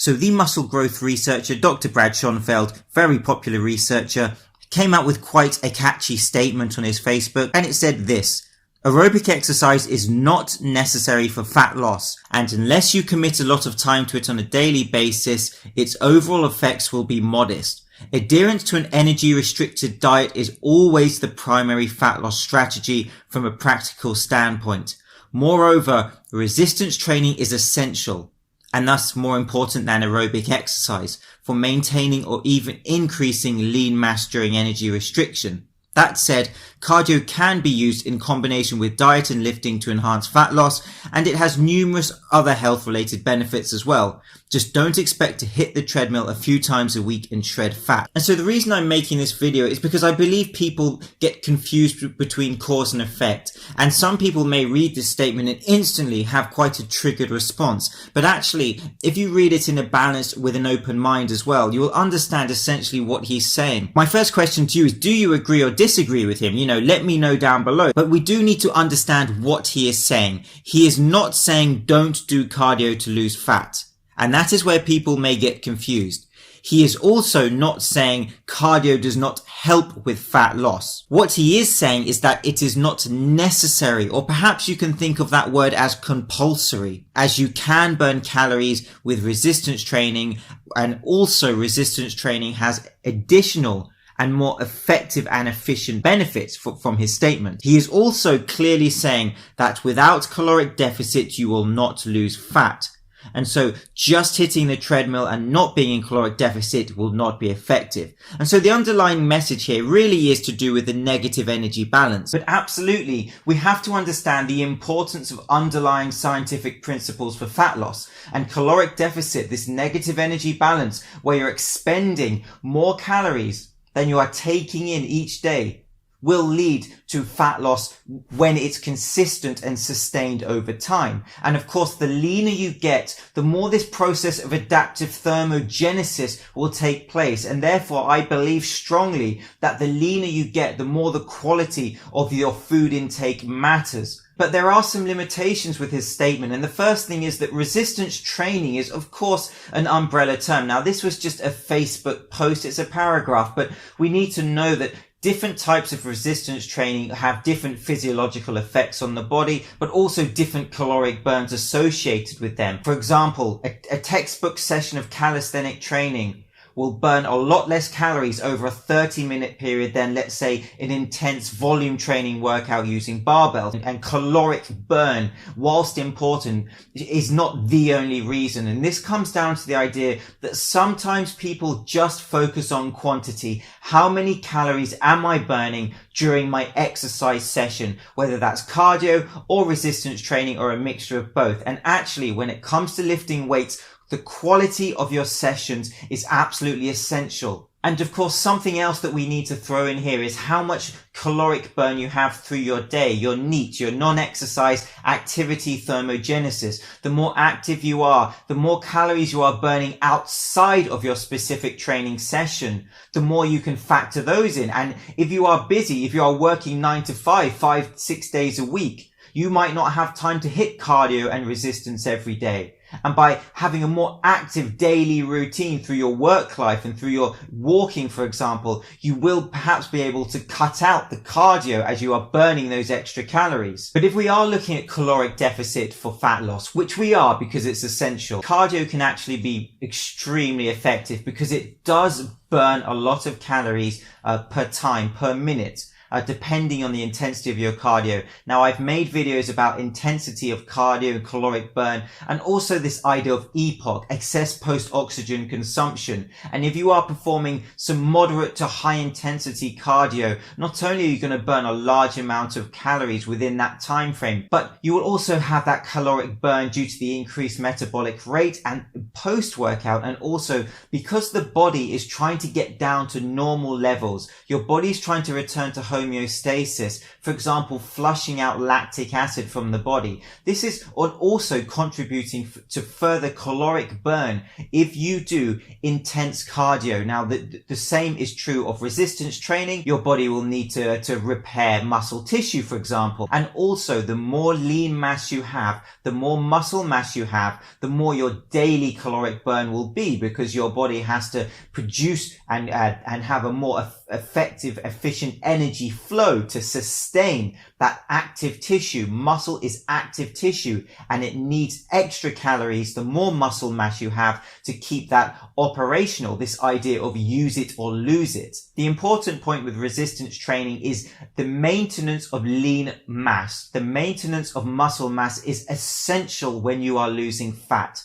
So the muscle growth researcher, Dr. Brad Schoenfeld, very popular researcher, came out with quite a catchy statement on his Facebook, and it said this: aerobic exercise is not necessary for fat loss, and unless you commit a lot of time to it on a daily basis, its overall effects will be modest. Adherence to an energy-restricted diet is always the primary fat loss strategy from a practical standpoint. Moreover, resistance training is essential, and thus more important than aerobic exercise, for maintaining or even increasing lean mass during energy restriction. That said, cardio can be used in combination with diet and lifting to enhance fat loss, and it has numerous other health-related benefits as well. Just don't expect to hit the treadmill a few times a week and shred fat. And so the reason I'm making this video is because I believe people get confused between cause and effect, and some people may read this statement and instantly have quite a triggered response. But actually, if you read it in a balanced with an open mind as well, you will understand essentially what he's saying. My first question to you is, do you agree or disagree with him? Let me know down below. But we do need to understand what he is saying. He is not saying don't do cardio to lose fat. And that is where people may get confused. He is also not saying cardio does not help with fat loss. What he is saying is that it is not necessary, or perhaps you can think of that word as compulsory, as you can burn calories with resistance training, and also resistance training has additional and more effective and efficient benefits from his statement. He is also clearly saying that without caloric deficit, you will not lose fat. And so just hitting the treadmill and not being in caloric deficit will not be effective. And so the underlying message here really is to do with the negative energy balance. But absolutely, we have to understand the importance of underlying scientific principles for fat loss. And caloric deficit, this negative energy balance, where you're expending more calories than you are taking in each day, will lead to fat loss when it's consistent and sustained over time. And of course, the leaner you get, the more this process of adaptive thermogenesis will take place. And therefore, I believe strongly that the leaner you get, the more the quality of your food intake matters. But there are some limitations with his statement. And the first thing is that resistance training is, of course, an umbrella term. Now, this was just a Facebook post. It's a paragraph, but we need to know that different types of resistance training have different physiological effects on the body, but also different caloric burns associated with them. For example, a textbook session of calisthenic training will burn a lot less calories over a 30-minute period than, let's say, an intense volume training workout using barbells. And caloric burn, whilst important, is not the only reason. And this comes down to the idea that sometimes people just focus on quantity. How many calories am I burning during my exercise session, whether that's cardio or resistance training or a mixture of both? And actually, when it comes to lifting weights, the quality of your sessions is absolutely essential. And of course, something else that we need to throw in here is how much caloric burn you have through your day, your NEAT, your non-exercise activity thermogenesis. The more active you are, the more calories you are burning outside of your specific training session, the more you can factor those in. And if you are busy, if you are working 9 to 5, 6 days a week, you might not have time to hit cardio and resistance every day. And by having a more active daily routine through your work life and through your walking, for example, you will perhaps be able to cut out the cardio as you are burning those extra calories. But if we are looking at caloric deficit for fat loss, which we are because it's essential, cardio can actually be extremely effective because it does burn a lot of calories per minute. Depending on the intensity of your cardio. Now, I've made videos about intensity of cardio and caloric burn, and also this idea of EPOC, excess post-oxygen consumption. And if you are performing some moderate to high intensity cardio, not only are you going to burn a large amount of calories within that time frame, but you will also have that caloric burn due to the increased metabolic rate and post-workout. And also because the body is trying to get down to normal levels, your body is trying to return to homeostasis. For example, flushing out lactic acid from the body. This is also contributing to further caloric burn if you do intense cardio. Now, the same is true of resistance training. Your body will need to repair muscle tissue, for example. And also, the more lean mass you have, the more muscle mass you have, the more your daily caloric burn will be, because your body has to produce and have a more effective, efficient energy flow to sustain that active tissue. Muscle is active tissue and it needs extra calories, the more muscle mass you have, to keep that operational. This idea of use it or lose it. The important point with resistance training is the maintenance of lean mass. The maintenance of muscle mass is essential when you are losing fat.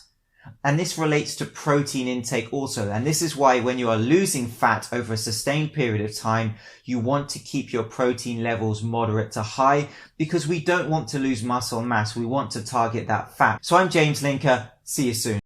And this relates to protein intake also. And this is why when you are losing fat over a sustained period of time, you want to keep your protein levels moderate to high, because we don't want to lose muscle mass. We want to target that fat. So I'm James Linker. See you soon.